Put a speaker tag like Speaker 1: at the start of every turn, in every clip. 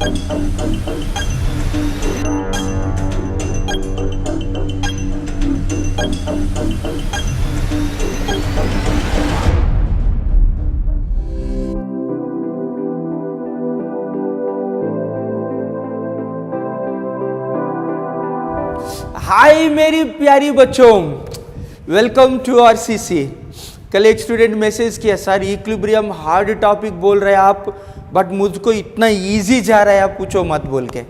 Speaker 1: हाय मेरी प्यारी बच्चों, वेलकम टू आरसीसी। कल एक स्टूडेंट मैसेज किया, सर इक्विलिब्रियम हार्ड टॉपिक बोल रहे हैं आप, बट मुझको इतना इजी जा रहा है, आप पूछो मत बोल के।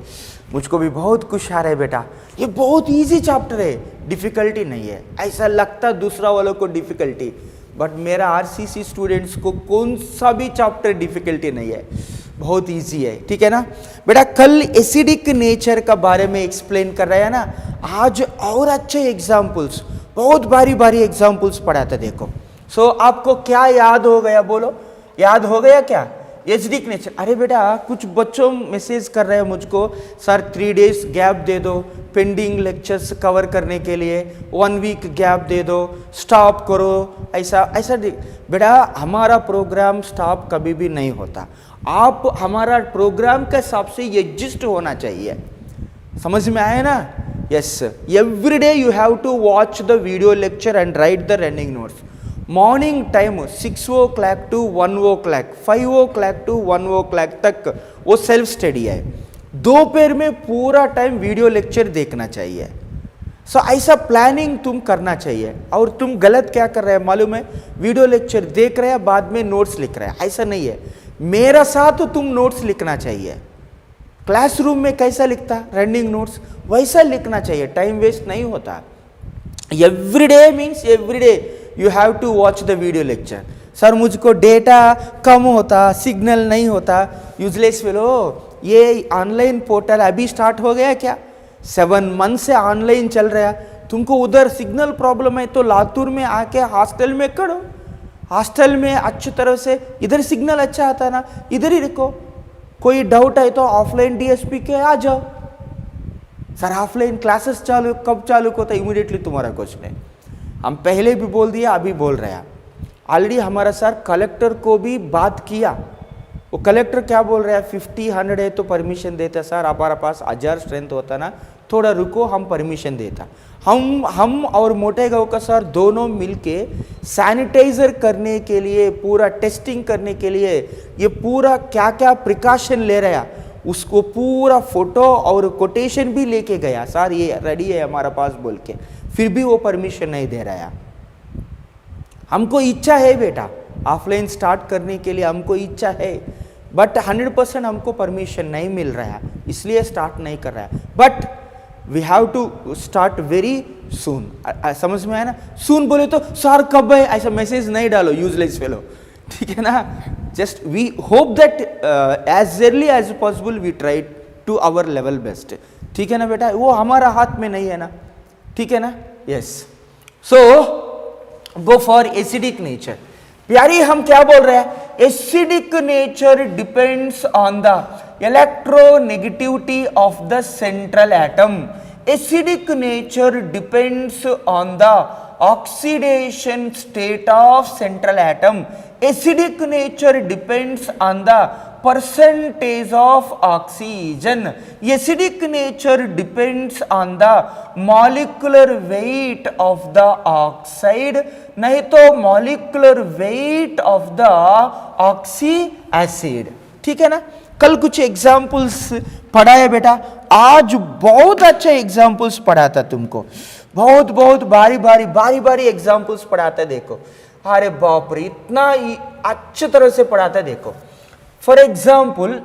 Speaker 1: मुझको भी बहुत कुछ आ रहा है बेटा, ये बहुत इजी चैप्टर है, डिफिकल्टी नहीं है। ऐसा लगता दूसरा वालों को डिफिकल्टी, बट मेरा आरसीसी स्टूडेंट्स को कौन सा भी चैप्टर डिफिकल्टी नहीं है, बहुत इजी है, ठीक है ना बेटा। कल एसिडिक नेचर का बारे में एक्सप्लेन कर रहे हैं ना, आज और अच्छे एग्जाम्पल्स, बहुत बारी बारी एग्जाम्पल्स पढ़ाते देखो। सो आपको क्या याद हो गया, बोलो याद हो गया क्या? Acidic nature. अरे बेटा कुछ बच्चों मैसेज कर रहे हैं मुझको, सर 3 डेज गैप दे दो पेंडिंग लेक्चर्स कवर करने के लिए, 1 वीक गैप दे दो, स्टॉप करो, ऐसा ऐसा। बेटा हमारा प्रोग्राम स्टॉप कभी भी नहीं होता, आप हमारा प्रोग्राम के हिसाब से एडजस्ट होना चाहिए, समझ में आया ना? Yes, every day you have to watch the video lecture and write the running notes. Morning time 6 o'clock to 1 o'clock, 5 o'clock to 1 o'clock तक वो सेल्फ स्टडी है। दोपहर में पूरा टाइम वीडियो लेक्चर देखना चाहिए। सो ऐसा प्लानिंग तुम करना चाहिए। और तुम गलत क्या कर रहे हैं मालूम है? वीडियो लेक्चर देख रहे हैं, बाद में नोट्स लिख रहे हैं, ऐसा नहीं है। मेरा साथ तो तुम नोट्स लिखना चाहिए। क्लासरूम में कैसा लिखता रनिंग नोट्स, वैसा लिखना चाहिए, टाइम वेस्ट नहीं होता। Every day means every day you have to watch the video lecture. Sir मुझको डेटा कम होता, सिग्नल नहीं होता, यूजलेस फेलो। ये ऑनलाइन पोर्टल अभी स्टार्ट हो गया क्या? 7 मंथ से ऑनलाइन चल रहा है। तुमको उधर सिग्नल प्रॉब्लम है तो लातूर में आके हॉस्टल में करो, हॉस्टल में अच्छी तरह से, इधर सिग्नल अच्छा आता ना, इधर ही रखो। कोई डाउट है तो ऑफलाइन डीएसपी के आ जाओ। सर ऑफलाइन क्लासेस चालू कब चालू होता है? इमीडिएटली तुम्हारा क्वेश्चन है। हम पहले भी बोल दिया, अभी बोल रहे हैं। ऑलरेडी हमारा सर कलेक्टर को भी बात किया, वो कलेक्टर क्या बोल रहे हैं, 50-100 है तो परमिशन देता सर, हमारा पास 1000 स्ट्रेंथ होता ना, थोड़ा रुको हम परमिशन देता। हम और मोटे गांव का सर दोनों मिलके सैनिटाइजर करने के लिए, पूरा टेस्टिंग करने के लिए, ये पूरा क्या क्या प्रिकॉशन ले रहा है, उसको पूरा फोटो और कोटेशन भी लेके गया, सर ये रेडी है हमारा पास बोल के, फिर भी वो परमिशन नहीं दे रहा है। हमको इच्छा है बेटा ऑफलाइन स्टार्ट करने के लिए, हमको इच्छा है, बट 100% हमको परमिशन नहीं मिल रहा है, इसलिए स्टार्ट नहीं कर रहा है। But we have to start very soon. समझ में आया ना? सून बोले तो सर कब है, ऐसा मैसेज नहीं डालो, यूजलेस फेलो, ठीक है ना? Just we hope that as early as possible we try to our level best, ठीक है ना बेटा? वो हमारा हाथ में नहीं है ना, ठीक है ना? Yes, so go for acidic nature. प्यारी हम क्या बोल रहे हैं? Acidic nature depends on the electronegativity of the central atom. Acidic nature depends on the oxidation state of central atom. Acidic nature depends on the percentage of oxygen. Acidic nature depends on the molecular weight of the oxide, नहीं तो molecular weight of the oxy acid, ठीक है ना? कल कुछ examples पढ़ाया बेटा, आज बहुत अच्छे एग्जाम्पल्स पढ़ाता तुमको, बहुत बारी बारी एग्जाम्पल्स पढ़ाता। देखो अरे बाप रे, इतना अच्छी तरह से पढ़ाता देखो। फॉर एग्जाम्पल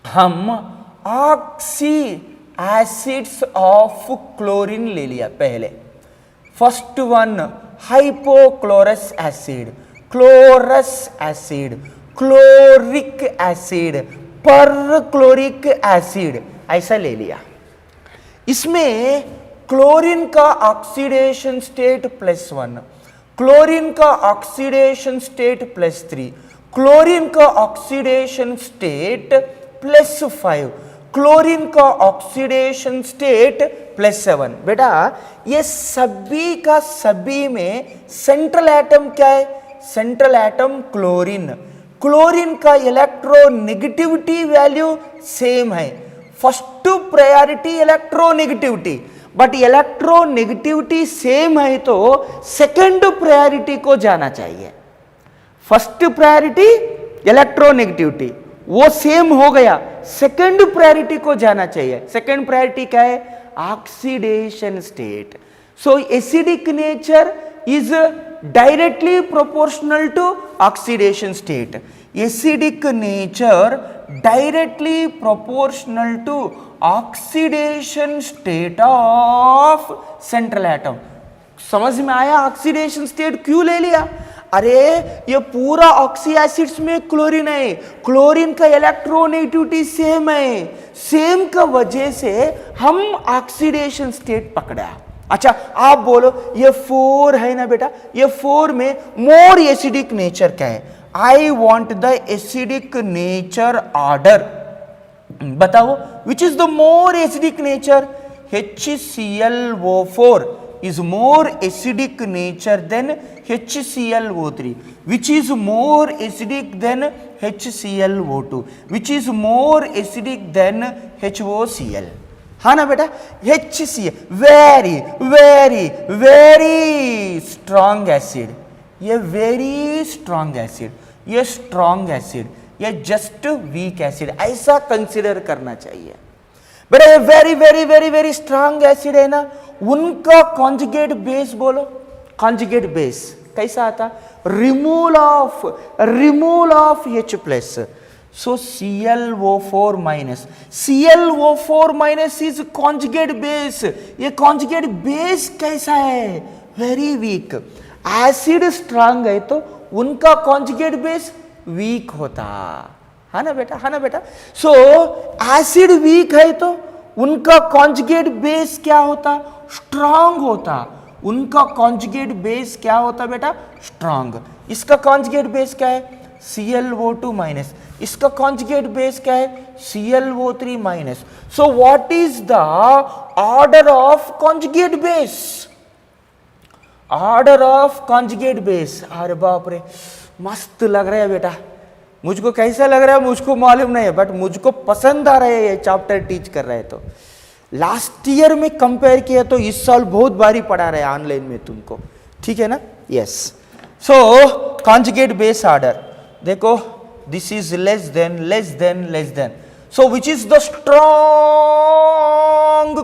Speaker 1: हम ऑक्सी एसिड्स ऑफ क्लोरीन ले लिया पहले। First one hypochlorous acid, chlorous acid, chloric acid, perchloric acid, ऐसा ले लिया। इसमें क्लोरीन का ऑक्सीडेशन स्टेट +1, क्लोरीन का ऑक्सीडेशन स्टेट +3, क्लोरीन का ऑक्सीडेशन स्टेट +5, क्लोरीन का ऑक्सीडेशन स्टेट +7। बेटा ये सभी का सभी में सेंट्रल एटम क्या है? Central atom chlorine. क्लोरीन का इलेक्ट्रोनेगेटिविटी वैल्यू सेम है, first priority electronegativity, but electronegativity same है तो सेकंड प्रायोरिटी को जाना चाहिए। फर्स्ट प्रायोरिटी इलेक्ट्रोनेगेटिविटी वो सेम हो गया, सेकंड प्रायोरिटी को जाना चाहिए। सेकंड प्रायोरिटी क्या है? Oxidation state. So acidic nature is directly proportional to oxidation state. Acidic nature directly proportional to oxidation state of central atom. समझ में आया ऑक्सीडेशन स्टेट क्यों ले लिया? अरे ये पूरा ऑक्सी एसिड्स में क्लोरीन है, क्लोरीन का इलेक्ट्रोनेगेटिविटी सेम है, सेम का वजह से हम ऑक्सीडेशन स्टेट पकड़ा। अच्छा आप बोलो ये 4 है ना बेटा, ये 4 में मोर एसिडिक नेचर क्या है? I want the acidic nature order, बताओ which is the more acidic nature? HClO4 is more acidic nature than HClO3, which is more acidic than HClO2, which is more acidic than HOCl। हाँ ना बेटा, HCl very very very strong acid, ये very strong acid, ये strong acid, ये just weak acid, ऐसा consider करना चाहिए बेटा। ये very very very very strong acid है ना, उनका कॉन्जुगेट बेस बोलो। कॉन्जुगेट बेस कैसा आता? Removal of H plus. So ClO4 minus, ClO4 minus is conjugate base. ये कॉन्जुगेट बेस कैसा है? Very weak. एसिड स्ट्रांग है तो उनका कॉन्जुगेट बेस वीक होता, है ना बेटा, है ना बेटा। सो एसिड वीक है तो उनका कॉन्जुगेट बेस क्या होता? स्ट्रांग होता। उनका कॉन्जुगेट बेस क्या होता बेटा? स्ट्रांग। इसका कॉन्जुगेट बेस क्या है? ClO2 minus. इसका कॉन्जुगेट बेस क्या है? ClO3 minus. So what is the order of conjugate base? Order of conjugate base, अरे बाप रे मस्त लग रहा है बेटा। मुझको कैसा लग रहा है मुझको मालूम नहीं है, बट मुझको पसंद आ रहा है ये चैप्टर टीच कर रहे हैं। तो लास्ट ईयर में कंपेयर किया तो इस साल बहुत बारी पढ़ा रहे हैं ऑनलाइन में तुमको, ठीक है ना? यस। सो कॉन्जुगेट बेस ऑर्डर देखो, this is less than less than less than. So which is the strong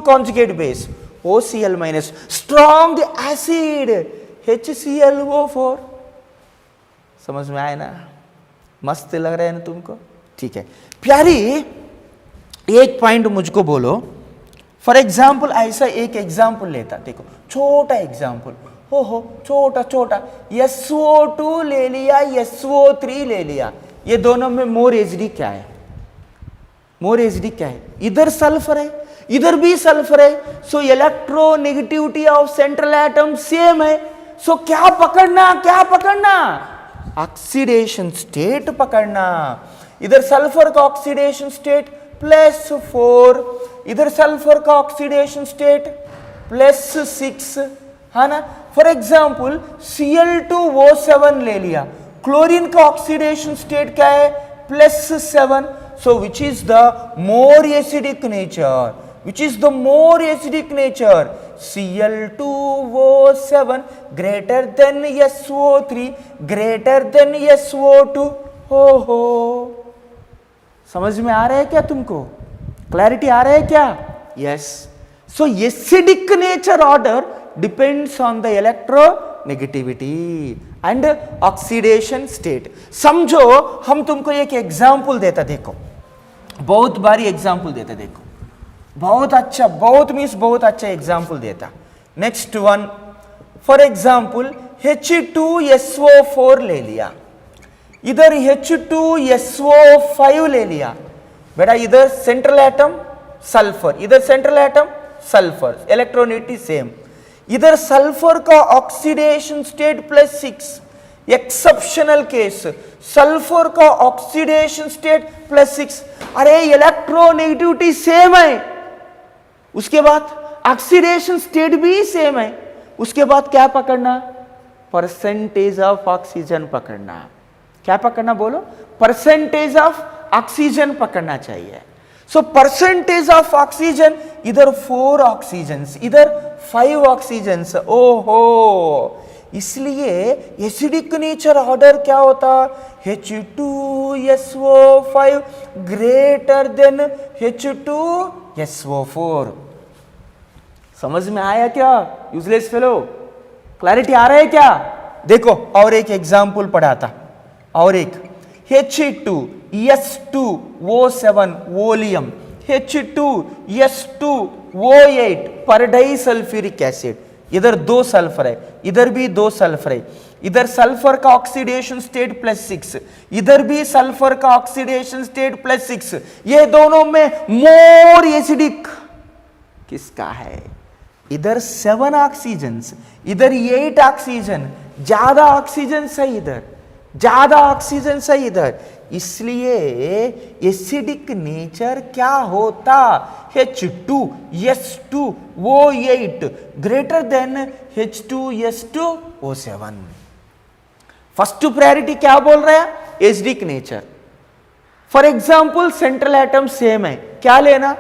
Speaker 1: conjugate base? OCl minus. Strong acid HClO4। समझ में आया ना? मस्त लग रहा है ना तुमको? ठीक है प्यारी, एक पॉइंट मुझको बोलो। फॉर एग्जाम्पल ऐसा एक एग्जाम्पल लेता, देखो छोटा एग्जाम्पल, हो छोटा छोटा, SO2 ले लिया, SO3 ले लिया, ये दोनों में मोर एसिडिक क्या है? मोर एसिडिक क्या है? इधर सल्फर है, इधर भी सल्फर है। So electronegativity of central atom same है। सो क्या पकड़ना, क्या पकड़ना? ऑक्सीडेशन स्टेट पकड़ना। इधर सल्फर का ऑक्सीडेशन स्टेट +4, इधर सल्फर का ऑक्सीडेशन स्टेट +6, है ना। फॉर एग्जाम्पल Cl2O7 ले लिया, क्लोरीन का ऑक्सीडेशन स्टेट क्या है? +7। So which is the more acidic nature? Which is the more acidic nature? Cl2O7 greater than SO3 greater than SO2। हो समझ में आ रहा है क्या तुमको? क्लैरिटी आ रहा है क्या? Yes. So acidic nature order depends on the electronegativity and oxidation state. समझो हम तुमको एक एग्जाम्पल देता, देखो बहुत बारी एग्जाम्पल देता, देखो बहुत अच्छा, बहुत मीन्स बहुत अच्छा एग्जाम्पल देता। Next one, for example H2SO4 ले लिया, इधर H2SO5 ले लिया बेटा, इधर सेंट्रल एटम सल्फर, इधर central atom sulphur, electronegativity same. इधर सल्फर का oxidation state +6, exceptional case, sulphur का ऑक्सीडेशन स्टेट +6। अरे इलेक्ट्रोनेगेटिविटी सेम है, उसके बाद ऑक्सीडेशन स्टेट भी सेम है, उसके बाद क्या पकड़ना? परसेंटेज ऑफ ऑक्सीजन पकड़ना। क्या पकड़ना बोलो, परसेंटेज ऑफ ऑक्सीजन पकड़ना चाहिए। सो परसेंटेज ऑफ ऑक्सीजन, इधर 4 ऑक्सीजन्स, इधर 5 ऑक्सीजन्स। ओहो, इसलिए एसिडिक नेचर ऑर्डर क्या होता, H2SO5 ग्रेटर देन H2SO4। समझ में आया क्या यूजलेस फेलो, क्लैरिटी आ रहा है क्या? देखो और एक एग्जाम्पल पढ़ाता, और एक H2S2O7 वोलियम, H2S2O8 पर डाई सल्फ्यूरिक एसिड। इधर 2 सल्फर है, इधर भी 2 सल्फर है, इधर सल्फर का ऑक्सीडेशन स्टेट +6, इधर भी सल्फर का ऑक्सीडेशन स्टेट +6। ये दोनों में मोर एसिडिक किसका है? इधर 7 ऑक्सीजन, इधर 8 ऑक्सीजन, ज्यादा ऑक्सीजन है इधर, ज्यादा ऑक्सीजन है इधर, इसलिए एसिडिक नेचर क्या होता, H2S2O8 greater than H2S2O7। First priority क्या बोल रहा है, acidic nature. For example central atom same है, क्या लेना,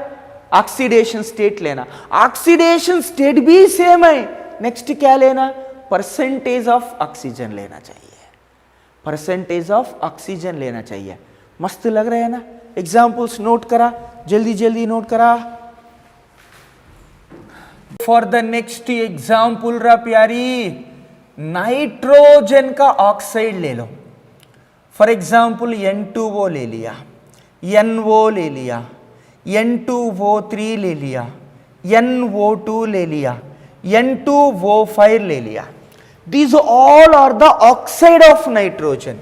Speaker 1: ऑक्सीडेशन स्टेट लेना, ऑक्सीडेशन स्टेट भी सेम है, नेक्स्ट क्या लेना, परसेंटेज ऑफ ऑक्सीजन लेना चाहिए, परसेंटेज ऑफ ऑक्सीजन लेना चाहिए। मस्त लग रहा है ना? एग्जाम्पल्स नोट करा, जल्दी जल्दी नोट करा। फॉर द नेक्स्ट एग्जाम्पल रा प्यारी, नाइट्रोजन का ऑक्साइड ले लो। फॉर एग्जाम्पल N2O ले लिया, NO ले लिया, N2O3 ले लिया, NO2 ले लिया, N2O5 ले लिया। These all are the oxide of nitrogen.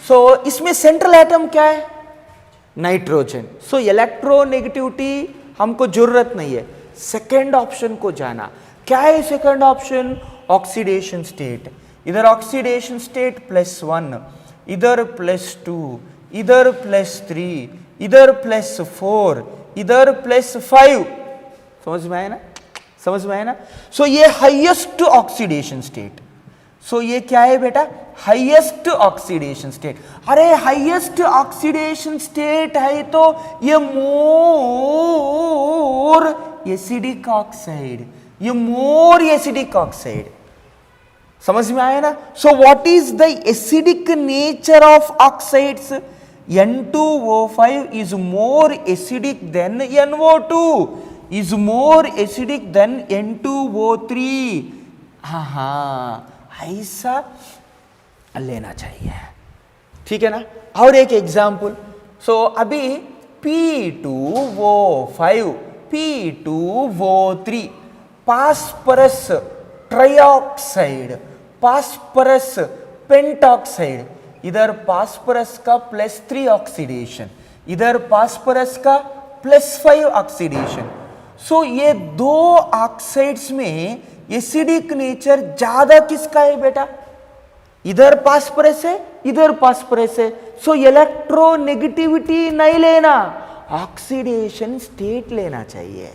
Speaker 1: So इसमें सेंट्रल एटम क्या है, नाइट्रोजन। सो इलेक्ट्रोनेगेटिविटी हमको जरूरत नहीं है, सेकेंड ऑप्शन को जाना। क्या है सेकेंड ऑप्शन, ऑक्सीडेशन स्टेट। इधर ऑक्सीडेशन स्टेट +1, इधर +2, इधर +3, इधर +4, इधर +5। समझ में आया ना, समझ में आया ना? सो ये हाईएस्ट ऑक्सीडेशन स्टेट। सो ये क्या है बेटा, हाईएस्ट ऑक्सीडेशन स्टेट। अरे हाईएस्ट ऑक्सीडेशन स्टेट है तो ये मोर एसिडिक ऑक्साइड, ये मोर एसिडिक ऑक्साइड। समझ में आया ना? So what is the acidic nature of oxides, N2O5 is more acidic than NO2, is more acidic than N2O3। हाँ, ऐसा लेना चाहिए, ठीक है ना? और एक एग्जाम्पल, सो अभी P2O5, P2O3 phosphorus trioxide, phosphorus pentoxide. इधर फास्फोरस का +3 ऑक्सीडेशन, इधर फास्फोरस का +5 ऑक्सीडेशन। सो ये 2 ऑक्साइड्स में एसिडिक नेचर ज्यादा किसका है बेटा, इधर फास्फोरस है, इधर फास्फोरस है। सो इलेक्ट्रोनेगेटिविटी नहीं लेना, ऑक्सीडेशन स्टेट लेना चाहिए,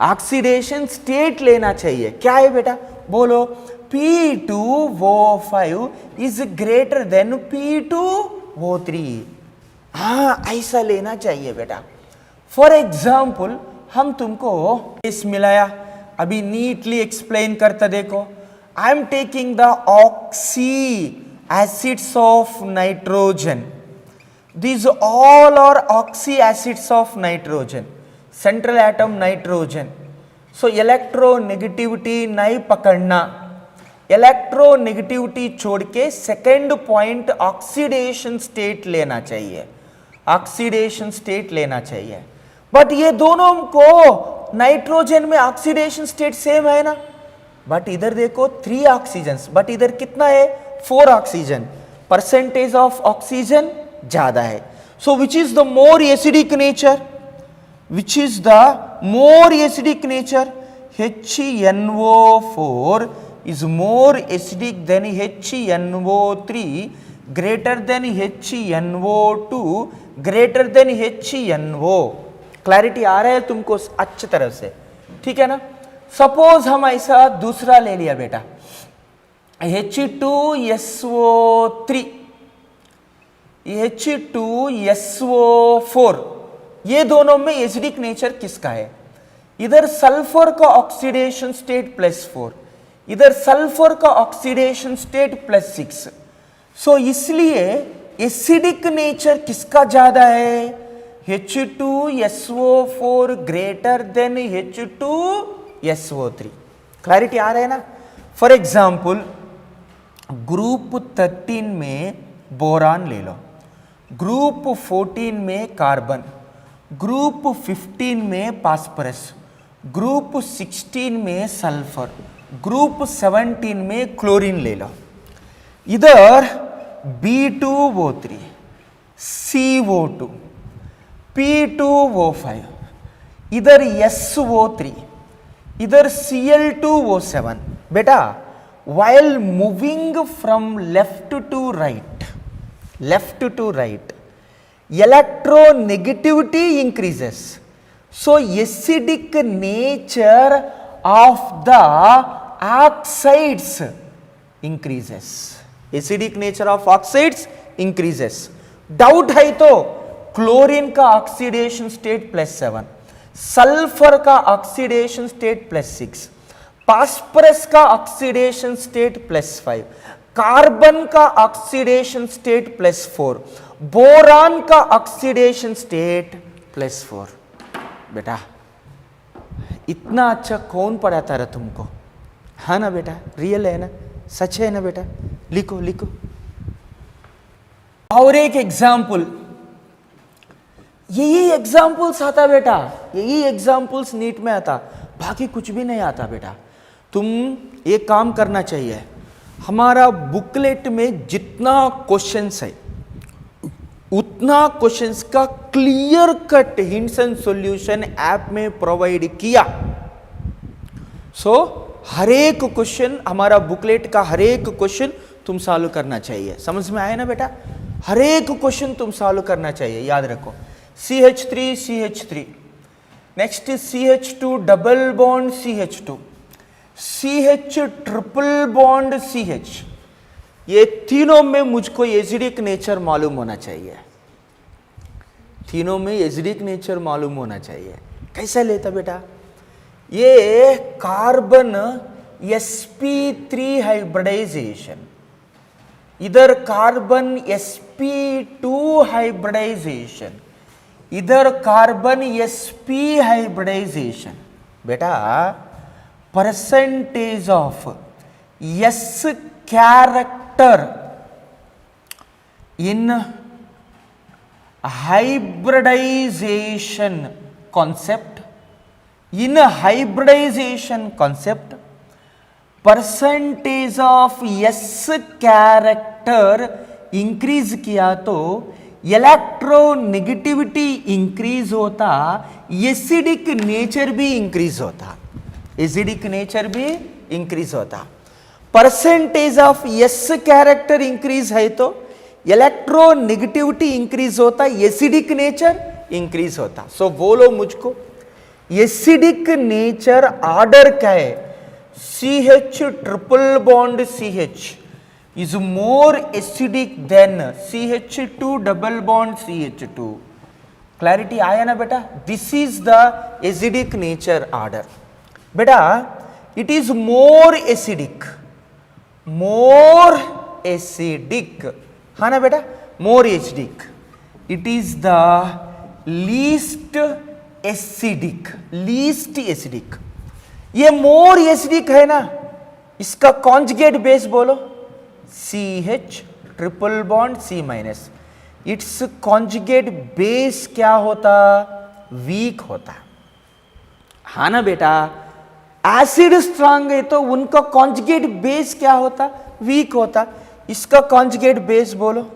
Speaker 1: ऑक्सीडेशन स्टेट लेना चाहिए। क्या है बेटा बोलो, P2O5 is greater than P2O3। हाँ, ऐसा लेना चाहिए बेटा। फॉर एग्जाम्पल हम तुमको इस मिलाया, अभी नीटली एक्सप्लेन करता देखो। I am taking the oxy acids of nitrogen, these all are oxy acids of nitrogen, central atom nitrogen। so electronegativity नहीं पकड़ना, इलेक्ट्रोनेगेटिविटी छोड़ के सेकेंड पॉइंट ऑक्सीडेशन स्टेट लेना चाहिए, ऑक्सीडेशन स्टेट लेना चाहिए। बट ये दोनों को नाइट्रोजन में ऑक्सीडेशन स्टेट सेम है ना, बट इधर देखो 3 ऑक्सीजन, बट इधर कितना है 4 ऑक्सीजन, परसेंटेज ऑफ ऑक्सीजन ज्यादा है। So which is the more acidic nature, which is the more acidic nature, HNO4 is more acidic than HNO3 greater than HNO2 greater than HNO। Clarity आ रहा है तुमको अच्छी तरह से, ठीक है ना? सपोज हम ऐसा दूसरा ले लिया बेटा, H2SO3, H2SO4, ये दोनों में एसिडिक नेचर किसका है? इधर सल्फर का ऑक्सीडेशन स्टेट +4, इधर सल्फर का ऑक्सीडेशन स्टेट +6. सो इसलिए एसिडिक नेचर किसका ज्यादा है? H2SO4 greater than H2SO3. Clarity आ रहा है ना? फॉर एग्जाम्पल ग्रुप 13 में बोरान ले लो, ग्रुप 14 में कार्बन, ग्रुप 15 में फास्फोरस, ग्रुप 16 में सल्फर, ग्रुप 17 में क्लोरीन ले लो. इधर B2O3, CO2, P2O5, इधर SO3, इधर Cl2O7. बेटा while moving from left to right, electronegativity increases. So acidic nature of the oxides increases. Acidic nature of oxides increases. Doubt है तो chlorine का ऑक्सीडेशन स्टेट +7, सल्फर का oxidation state +6, phosphorus का oxidation state +5, carbon का oxidation state +4, boron का oxidation state +4. बेटा इतना अच्छा कौन पढ़ाता रहा तुमको? है ना बेटा? रियल है ना? सच है ना बेटा? लिखो लिखो. और एक एग्जाम्पल, यही एग्जाम्पल्स आता बेटा, यही एग्जाम्पल्स नीट में आता, बाकी कुछ भी नहीं आता बेटा. तुम एक काम करना चाहिए, हमारा बुकलेट में जितना क्वेश्चंस है उतना क्वेश्चंस का clear cut hints and solution app में प्रोवाइड किया. सो हर एक क्वेश्चन, हमारा बुकलेट का हर एक क्वेश्चन तुम सॉल्व करना चाहिए. समझ में आया ना बेटा? हर एक क्वेश्चन तुम सॉल्व करना चाहिए. याद रखो, CH3 CH3, next CH2 double bond CH2, CH triple bond CH, ये तीनों में मुझको एसिडिक नेचर मालूम होना चाहिए. तीनों में एसिडिक नेचर मालूम होना चाहिए. कैसा लेता बेटा? ये कार्बन sp3 हाइब्रिडाइजेशन, इधर कार्बन sp2 हाइब्रिडाइजेशन, इधर कार्बन sp हाइब्रिडाइजेशन. बेटा percentage of S character in hybridisation concept, in hybridisation concept percentage of S character increase किया तो इलेक्ट्रोनेगेटिविटी इंक्रीज होता, एसिडिक नेचर भी इंक्रीज होता, एसिडिक नेचर भी increase होता. Percentage of S character increase है तो इलेक्ट्रोनेगेटिविटी इंक्रीज होता, एसिडिक नेचर इंक्रीज होता. सो बोलो मुझको, एसिडिक नेचर ऑर्डर क्या है? CH triple bond CH is more acidic than CH2 double bond CH2. Clarity आया ना बेटा? This is the acidic nature order. बेटा it is more acidic, हाँ ना बेटा? more acidic. It is the least acidic. ये more acidic है ना, इसका कॉन्जुगेट बेस बोलो, CH triple bond C minus. It's conjugate base क्या होता? वीक होता. हाँ ना बेटा? एसिड स्ट्रांग है तो उनका कॉन्जुगेट बेस क्या होता? वीक होता. इसका कॉन्जुगेट बेस बोलो,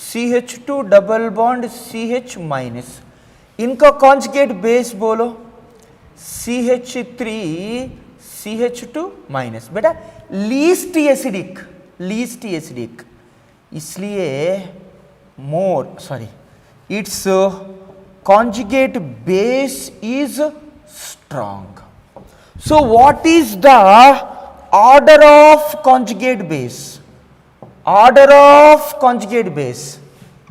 Speaker 1: CH2 double bond CH minus. इनका कॉन्जुगेट बेस बोलो, CH3 CH2 माइनस. बेटा लीस्ट एसिडिक, इसलिए it's conjugate base is strong. So what is the order of conjugate base, order of conjugate base,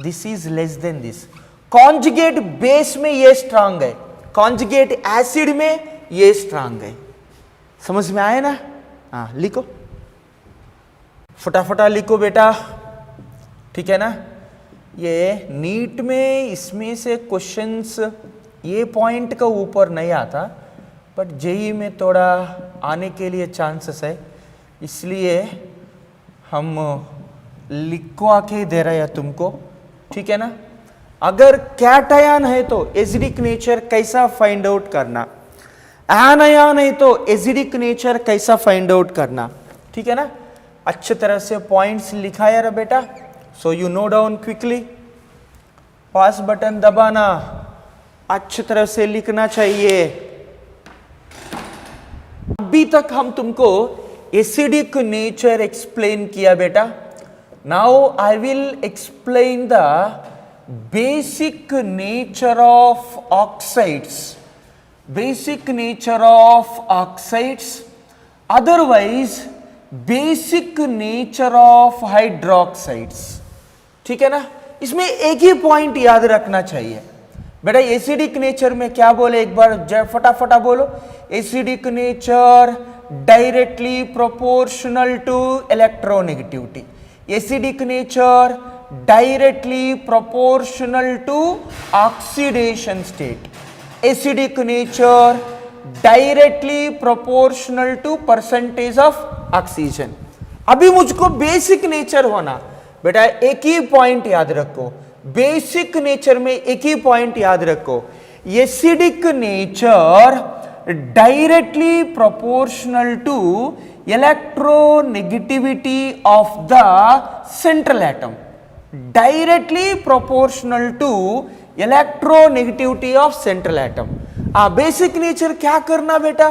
Speaker 1: this is less than this. Conjugate base में ये strong है, conjugate acid में ये strong है. समझ में आए ना? हाँ लिखो, फटाफटा लिखो बेटा, ठीक है ना. ये नीट में इसमें से क्वेश्चंस ये पॉइंट का ऊपर नहीं आता, बट जेई में थोड़ा आने के लिए चांसेस है, इसलिए हम लिखवा के दे रहे हैं तुमको, ठीक है ना. अगर कैटायन है तो एसिडिक नेचर कैसा फाइंड आउट करना, एनायन है तो एसिडिक नेचर कैसा फाइंड आउट करना, ठीक है ना. अच्छे तरह से पॉइंट्स लिखाया रहा बेटा. So you know down quickly, pass button दबाना, अच्छी तरह से लिखना चाहिए. अभी तक हम तुमको एसिडिक नेचर एक्सप्लेन किया बेटा. Now I will explain the basic nature of oxides, basic nature of oxides, otherwise basic nature of hydroxides, ठीक है ना. इसमें एक ही पॉइंट याद रखना चाहिए बेटा. एसिडिक नेचर में क्या बोले, एक बार फटाफटा बोलो. Acidic nature directly proportional to electronegativity, acidic nature directly proportional to oxidation state, acidic nature directly proportional to percentage of oxygen. अभी मुझको बेसिक नेचर होना बेटा, एक ही पॉइंट याद रखो. बेसिक नेचर में एक ही पॉइंट याद रखो, acidic nature directly proportional to electronegativity of the central atom, directly proportional to electronegativity of central atom. Basic nature क्या करना बेटा,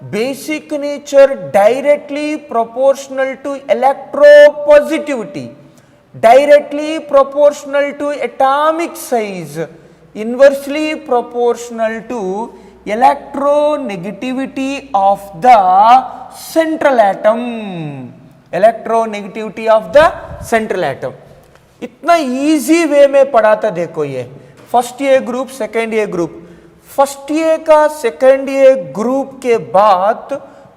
Speaker 1: basic nature directly proportional to electropositivity, directly proportional to atomic size, inversely proportional to electronegativity of the central atom, electronegativity of the central atom. इतना easy way में पढ़ाता देखो. ये first year group, second year group, first year का second year group के बाद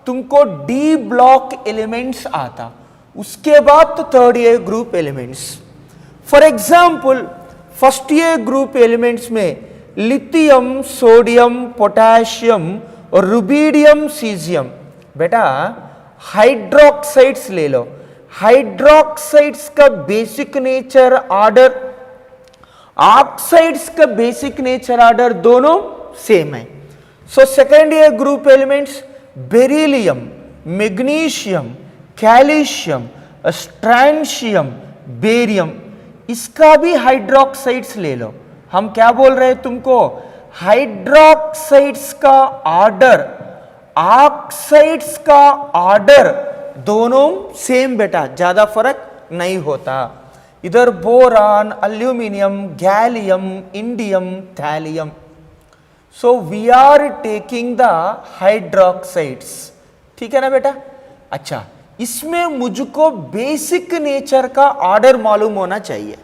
Speaker 1: तुमको D block elements आता, उसके बाद तो third year group elements. For example first year group elements में लिथियम, सोडियम, पोटेशियम और रुबीडियम, सीजियम. बेटा हाइड्रोक्साइड्स ले लो. हाइड्रोक्साइड्स का बेसिक नेचर ऑर्डर, ऑक्साइड्स का बेसिक नेचर ऑर्डर दोनों सेम है. So second year group elements beryllium, magnesium, calcium, strontium, barium, इसका भी हाइड्रोक्साइड्स ले लो. हम क्या बोल रहे हैं तुमको, हाइड्रोक्साइड्स का ऑर्डर, ऑक्साइड्स का ऑर्डर दोनों सेम बेटा, ज्यादा फर्क नहीं होता. इधर boron, aluminium, gallium, indium, thallium. So we are taking the hydroxides, ठीक है ना बेटा. अच्छा, इसमें मुझको बेसिक नेचर का ऑर्डर मालूम होना चाहिए,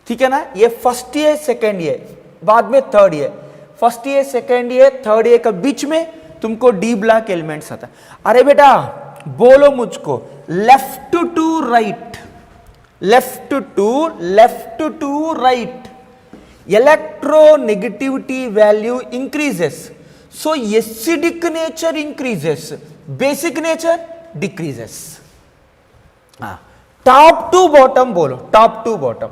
Speaker 1: ठीक है ना. ये फर्स्ट ईयर सेकेंड ईयर, बाद में third year. First year second year third year के बीच में तुमको डी ब्लॉक एलिमेंट्स आता. अरे बेटा बोलो मुझको, left to right, left to right, electronegativity value increases, so acidic nature increases, basic nature decreases. Top to bottom बोलो, top to bottom,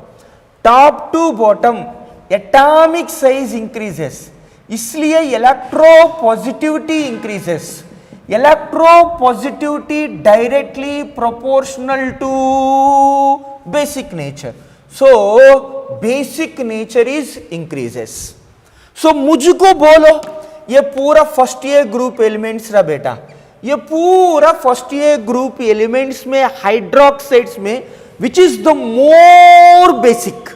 Speaker 1: top to bottom atomic size increases, इसलिए electropositivity increases. Electropositivity directly proportional to basic nature, so basic nature is increases. So मुझको बोलो, ये पूरा first year group elements रहा बेटा, ये पूरा फर्स्ट ईयर ग्रुप एलिमेंट्स में हाइड्रोक्साइड्स में विच is the more basic,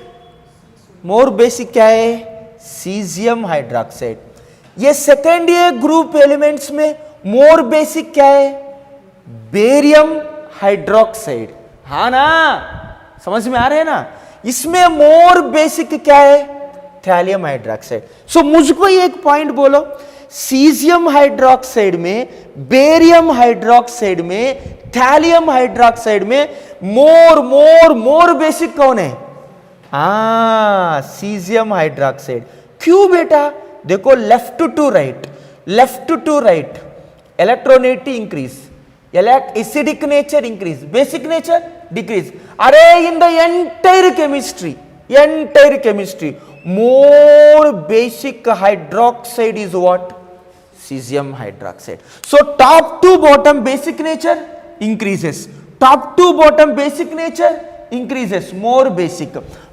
Speaker 1: more basic क्या है, सीजियम हाइड्रोक्साइड. ये सेकेंड ईयर ग्रुप एलिमेंट्स में मोर बेसिक क्या है, बेरियम हाइड्रोक्साइड, हाँ ना, समझ में आ रहे हैं ना। इसमें मोर बेसिक क्या है, थैलियम हाइड्रोक्साइड। सो मुझको एक पॉइंट बोलो, सीजियम हाइड्रोक्साइड में, बेरियम हाइड्रोक्साइड में, थैलियम हाइड्रोक्साइड में मोर मोर मोर बेसिक कौन है? हाँ, सीजियम हाइड्रोक्साइड। क्यों बेटा? देखो left to right, left to right, electronegativity increase, acidic nature increase, basic nature decrease. अरे in the entire chemistry more basic hydroxide is what? Cesium hydroxide. So top to bottom basic nature increases, top to bottom basic nature increases, more basic,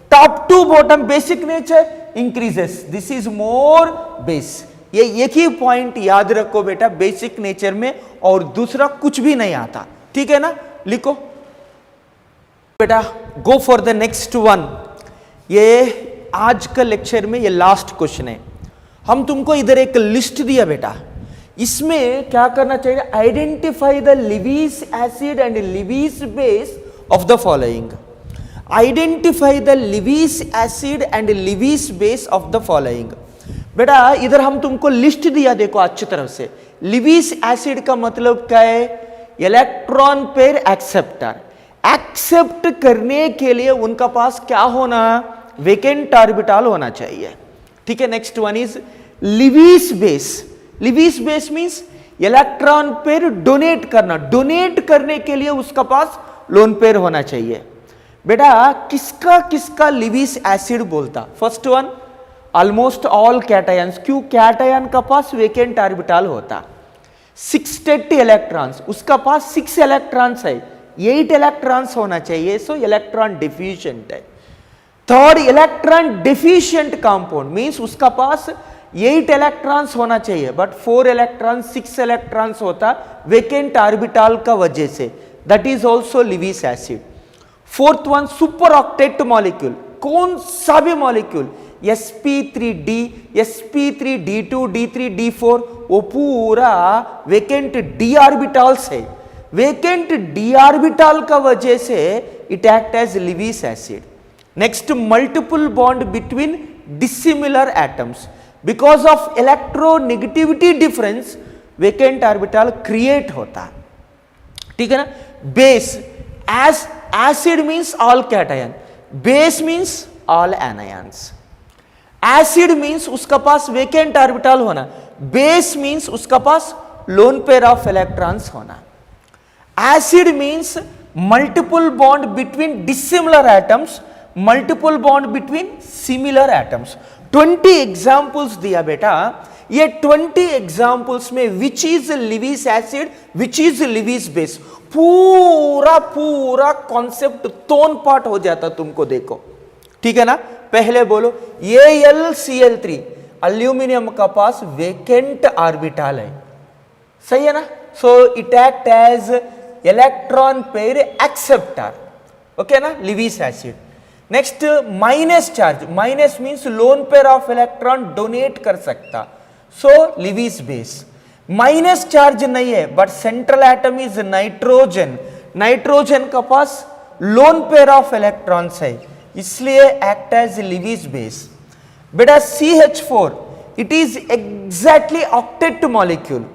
Speaker 1: top to bottom basic nature increases, this is more base. ये एक ही point याद रखो बेटा, basic nature में, और दूसरा कुछ भी नहीं आता, ठीक है ना। लिखो बेटा, go for the next one. ये आज का लेक्चर में ये लास्ट क्वेश्चन है। हम तुमको इधर एक लिस्ट दिया बेटा, इसमें क्या करना चाहिए? Identify the Lewis acid and Lewis base of the following. Identify the Lewis acid and Lewis base of the following. बेटा इधर हम तुमको लिस्ट दिया, देखो अच्छी तरह से। लिविस एसिड का मतलब क्या है? Electron pair acceptor. एक्सेप्ट करने के लिए उनका पास क्या होना? वेकेंट ऑर्बिटल होना चाहिए, ठीक है। Next one is Lewis base. Lewis base means electron pair donate करना, डोनेट करने के लिए उसका पास लोन पेयर होना चाहिए। बेटा किसका किसका लिविस एसिड बोलता? First one almost all cations. क्यों? कैटायन का पास वेकेंट ऑर्बिटल होता। 6 स्टेट इलेक्ट्रॉन्स, उसका पास 6 इलेक्ट्रॉन्स है, 8 इलेक्ट्रॉन्स होना चाहिए, सो इलेक्ट्रॉन डिफिशिएंट है। Third electron deficient compound means उसका पास 8 इलेक्ट्रॉन्स होना चाहिए, बट 4 इलेक्ट्रॉन 6 इलेक्ट्रॉन्स होता वेकेंट ऑर्बिटल का वजह से, that is also Lewis acid. Fourth one super octet molecule, कौन सा भी molecule, sp3d, sp3d2, d3, d4, वो पूरा वेकेंट डी ऑर्बिटल्स है। वेकेंट डी ऑर्बिटल का वजह से it act as Lewis acid. Next multiple bond between dissimilar atoms, because of electronegativity difference vacant orbital create होता, ठीक है ना। Base, acid means all cation, base means all anions. Acid means उसका पास vacant orbital होना, base means उसका पास lone pair of electrons होना। Acid means multiple bond between dissimilar atoms, multiple bond between similar atoms. 20 examples दिया बेटा, ये 20 examples में which is Lewis acid, which is Lewis base, पूरा पूरा कॉन्सेप्ट तोन पाठ हो जाता तुमको, देखो ठीक है ना। पहले बोलो AlCl3, अल्यूमिनियम का पास वेकेंट ऑर्बिटल है, सही है ना। So it act as electron pair acceptor, okay ना, Lewis acid. Next minus charge, minus means lone pair of electron donate कर सकता, so Lewis base. Minus charge नहीं है, but central atom is nitrogen, nitrogen का पास lone pair of electrons है, इसलिए act as Lewis base. बेटा CH4, it is exactly octet molecule,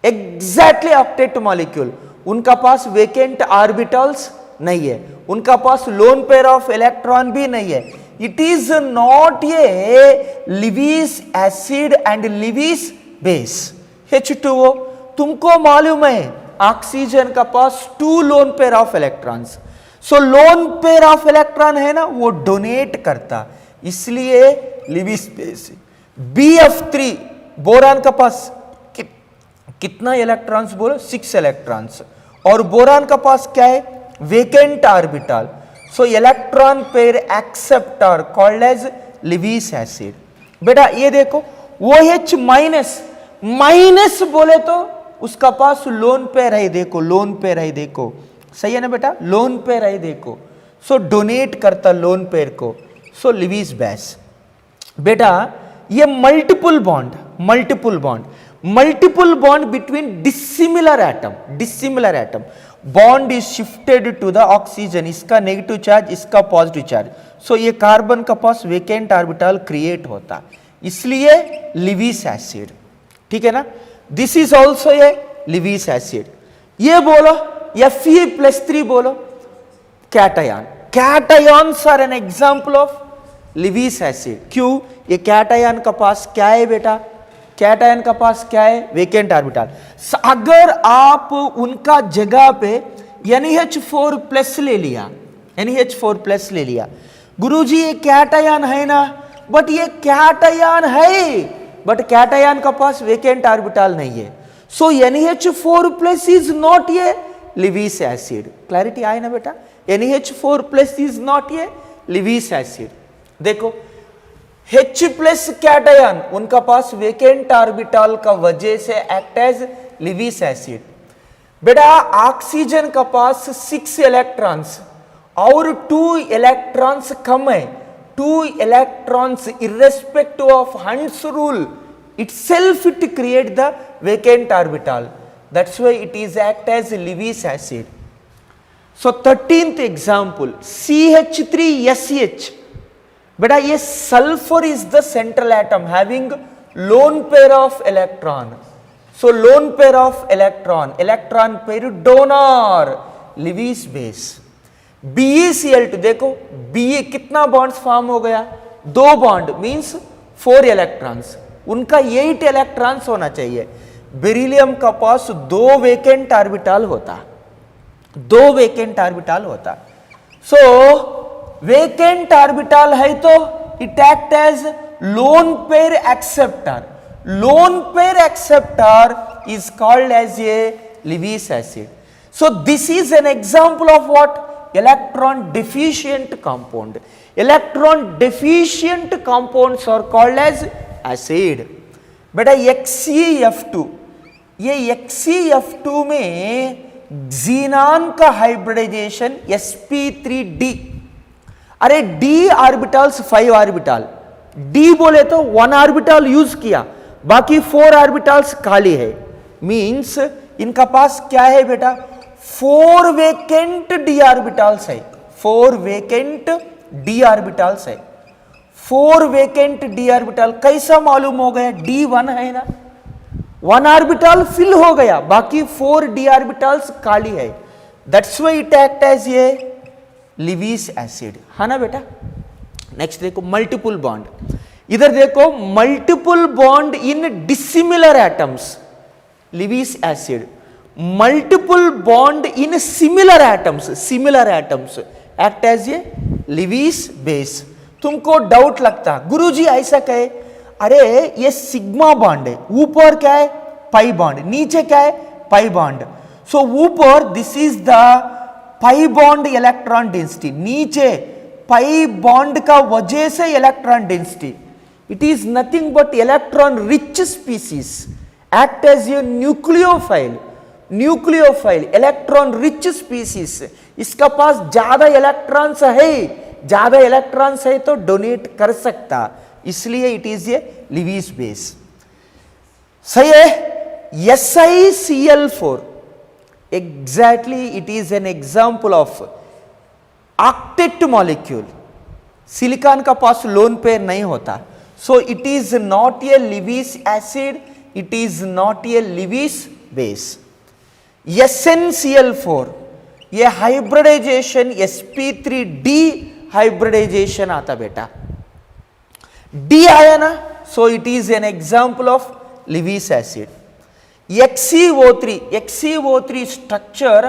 Speaker 1: exactly octet molecule, उनका पास वेकेंट ऑर्बिटल्स नहीं है, उनका पास लोन पेयर ऑफ इलेक्ट्रॉन भी नहीं है। It is not a Lewis acid and Lewis base. H2O, तुमको मालूम है ऑक्सीजन का पास 2 loan pair of electrons, so loan pair of electron है ना, वो डोनेट करता, इसलिए लिविस बेस। BF3, बोरान का पास कितना इलेक्ट्रॉन्स बोलो? 6 इलेक्ट्रॉन्स, और बोरान का पास क्या है? Vacant orbital, so electron pair acceptor called as Lewis acid. बेटा ये देखो OH माइनस, माइनस बोले तो उसका पास लोन पेयर है, देखो लोन पेयर है, देखो सही है ना बेटा, लोन पेयर है देखो, सो डोनेट करता लोन पेयर को, सो लिविस बेस। बेटा ये multiple bond, multiple bond, multiple bond between dissimilar atom bond is shifted to the oxygen, इसका नेगेटिव चार्ज इसका पॉजिटिव चार्ज, सो ये कार्बन का पास वेकेंट ऑर्बिटल क्रिएट होता, इसलिए लिविस एसिड, ठीक है ना। This is also a Lewis acid. ये बोलो Fe+3 बोलो, cation, cations are an example of Lewis acid. क्यों? ये कैटायन का पास क्या है बेटा, कैटायन का पास क्या है, वेकेंट ऑर्बिटल। अगर आप उनका जगह पे NH4+ ले लिया, NH4+ ले लिया, गुरुजी ये कैटायन है ना, बट ये कैटायन है, बट कैटायन का पास वेकेंट ऑर्बिटल नहीं है, सो NH4+ इज नॉट ये लिविस एसिड। क्लैरिटी आए ना बेटा, NH4+ इज नॉट ये लिविस एसिड। देखो H+ कैटायन उनका पास वेकेंट ऑर्बिटल का वजह से एक्ट एज लिविस एसिड। बेटा ऑक्सीजन का पास 6 इलेक्ट्रॉन्स और 2 इलेक्ट्रॉन्स कम है, 2 electrons irrespective of Hund's rule itself it create the vacant orbital, that's why it is act as Lewis acid. So 13th example CH3SH, बेटा ये sulphur is the central atom having loan pair of electron, so loan pair of electron, electron pair donor, Lewis base. BeCl2 देखो Be कितना bonds form हो गया, 2 bond means 4 electrons, उनका 8 electrons होना चाहिए। Beryllium का पास 2 वेकेंट ऑर्बिटल होता, 2 vacant orbital होता, सो वेकेंट ऑर्बिटल है तो it act as lone pair acceptor, lone pair acceptor is called as a Lewis acid. So this is an example of what, electron deficient compound, electron deficient compounds are called as acid. बेटा XeF2, ये XeF2 में xenon का hybridisation sp3d, अरे d orbitals 5 orbital, d बोले तो 1 orbital use किया, बाकी 4 orbitals खाली है, मींस इनका पास क्या है बेटा, 4 वेकेंट d ऑर्बिटल्स है, 4 वेकेंट d ऑर्बिटल्स है, 4 वेकेंट d ऑर्बिटल। कैसा मालूम हो गया, d1 है ना, 1 ऑर्बिटल फिल हो गया, बाकी 4 d ऑर्बिटल्स खाली है, that's why it act as ये लिविस एसिड, है ना बेटा। नेक्स्ट देखो मल्टीपल बॉन्ड, इधर देखो multiple bond in dissimilar atoms, Lewis acid, multiple bond in similar atoms act as ये लिविस बेस। तुमको डाउट लगता गुरुजी ऐसा कहे, अरे ये सिग्मा बॉन्ड है, ऊपर क्या है पाई बॉन्ड, नीचे क्या है पाई बॉन्ड, सो ऊपर this is the pi bond electron density, नीचे पाई बॉन्ड का वजह से electron density, it is nothing but electron rich species act as a nucleophile, nucleophile electron rich species, इसका पास ज्यादा इलेक्ट्रॉन्स है, ज्यादा इलेक्ट्रॉन्स है तो डोनेट कर सकता, इसलिए it is a Lewis base. सही है। SiCl4 exactly it is an example of octet molecule, silicon का पास लोन पेयर नहीं होता, so it is not a Lewis acid, it is not a Lewis base. SnCl4 ये hybridisation sp3d hybridisation आता बेटा, d आया ना, so it is an example of Lewis acid. XeO3 structure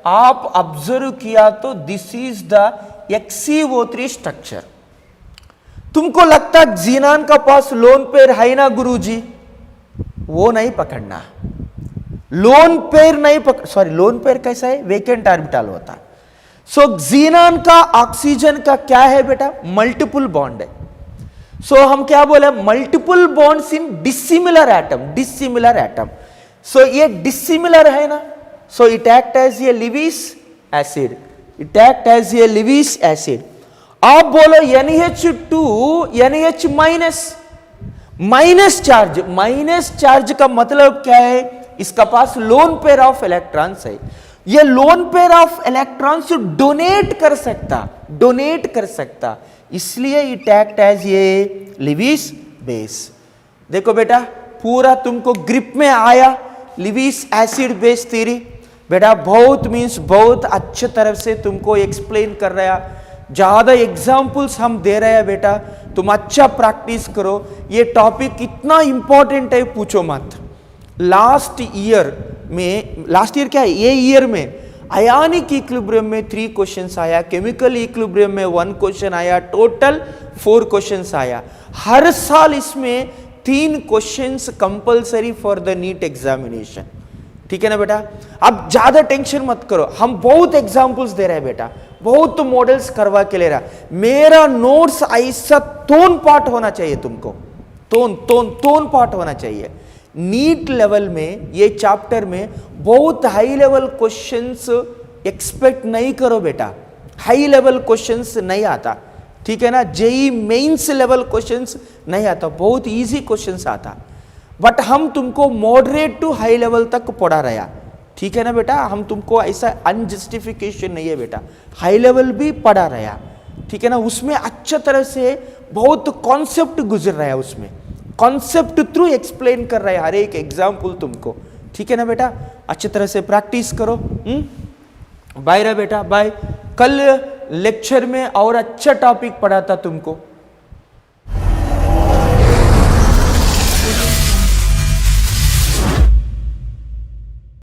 Speaker 1: आप ऑब्जर्व किया तो this is the XeO3 structure. तुमको लगता जीनान का पास लोन पेयर है ना गुरुजी, वो नहीं पकड़ना, लोन पेयर नहीं पकड़, सॉरी लोन पेयर कैसा है, वेकेंट ऑर्बिटल होता है। सो जीनान का ऑक्सीजन का क्या है बेटा, मल्टीपल बॉन्ड है, सो हम क्या बोले, multiple bonds in dissimilar atom, dissimilar atom, so ये डिसिमिलर है ना, so it act as a Lewis acid, it act as a Lewis acid. आप बोलो NH2 NH minus, minus charge का मतलब क्या है? इसका पास लोन पेयर ऑफ इलेक्ट्रॉन्स है। ये loan pair of electrons donate कर सकता, इसलिए इट एक्ट एज ये लिविस बेस। देखो बेटा, पूरा तुमको ग्रिप में आया लिविस एसिड बेस थ्योरी। बेटा बहुत मीन्स बहुत अच्छे तरह से तुमको एक्सप्लेन कर रहा है, ज्यादा एग्जाम्पल्स हम दे रहे हैं बेटा, तुम अच्छा प्रैक्टिस करो। ये टॉपिक इतना इंपॉर्टेंट है, पूछो मत। लास्ट ईयर क्या है, ये ईयर में आयनिक इक्विलिब्रियम में 3 क्वेश्चंस आया, केमिकल इक्विलिब्रियम में 1 क्वेश्चन आया, टोटल 4 क्वेश्चंस आया। हर साल इसमें 3 questions compulsory for the NEET examination. ठीक है ना बेटा? अब ज्यादा टेंशन मत करो, हम बहुत एग्जाम्पल्स दे रहे हैं बेटा, बहुत मॉडल्स करवा के ले रहा। मेरा नोट्स ऐसा टोन पार्ट होना चाहिए तुमको, टोन पार्ट होना चाहिए। नीट लेवल में ये चैप्टर में बहुत हाई लेवल क्वेश्चंस एक्सपेक्ट नहीं करो बेटा, हाई लेवल क्वेश्चंस नहीं आता। ठीक है ना? जेई मेंस लेवल क्वेश्चंस नहीं आता, बहुत इजी क्वेश्चंस आता, बट हम तुमको मॉडरेट टू हाई लेवल तक पढ़ा रहा। ठीक है ना बेटा? हम तुमको ऐसा अनजस्टिफिकेशन नहीं है बेटा, हाई लेवल भी पढ़ा रहा। ठीक है ना? उसमें अच्छा तरह से बहुत कॉन्सेप्ट गुजर रहा है, उसमें कॉन्सेप्ट थ्रू एक्सप्लेन कर रहा है हर एक एग्जाम्पल तुमको। ठीक है ना बेटा? अच्छी तरह से प्रैक्टिस करो। बाय रा बेटा, बाय। कल लेक्चर में और अच्छा टॉपिक पढ़ा था तुमको।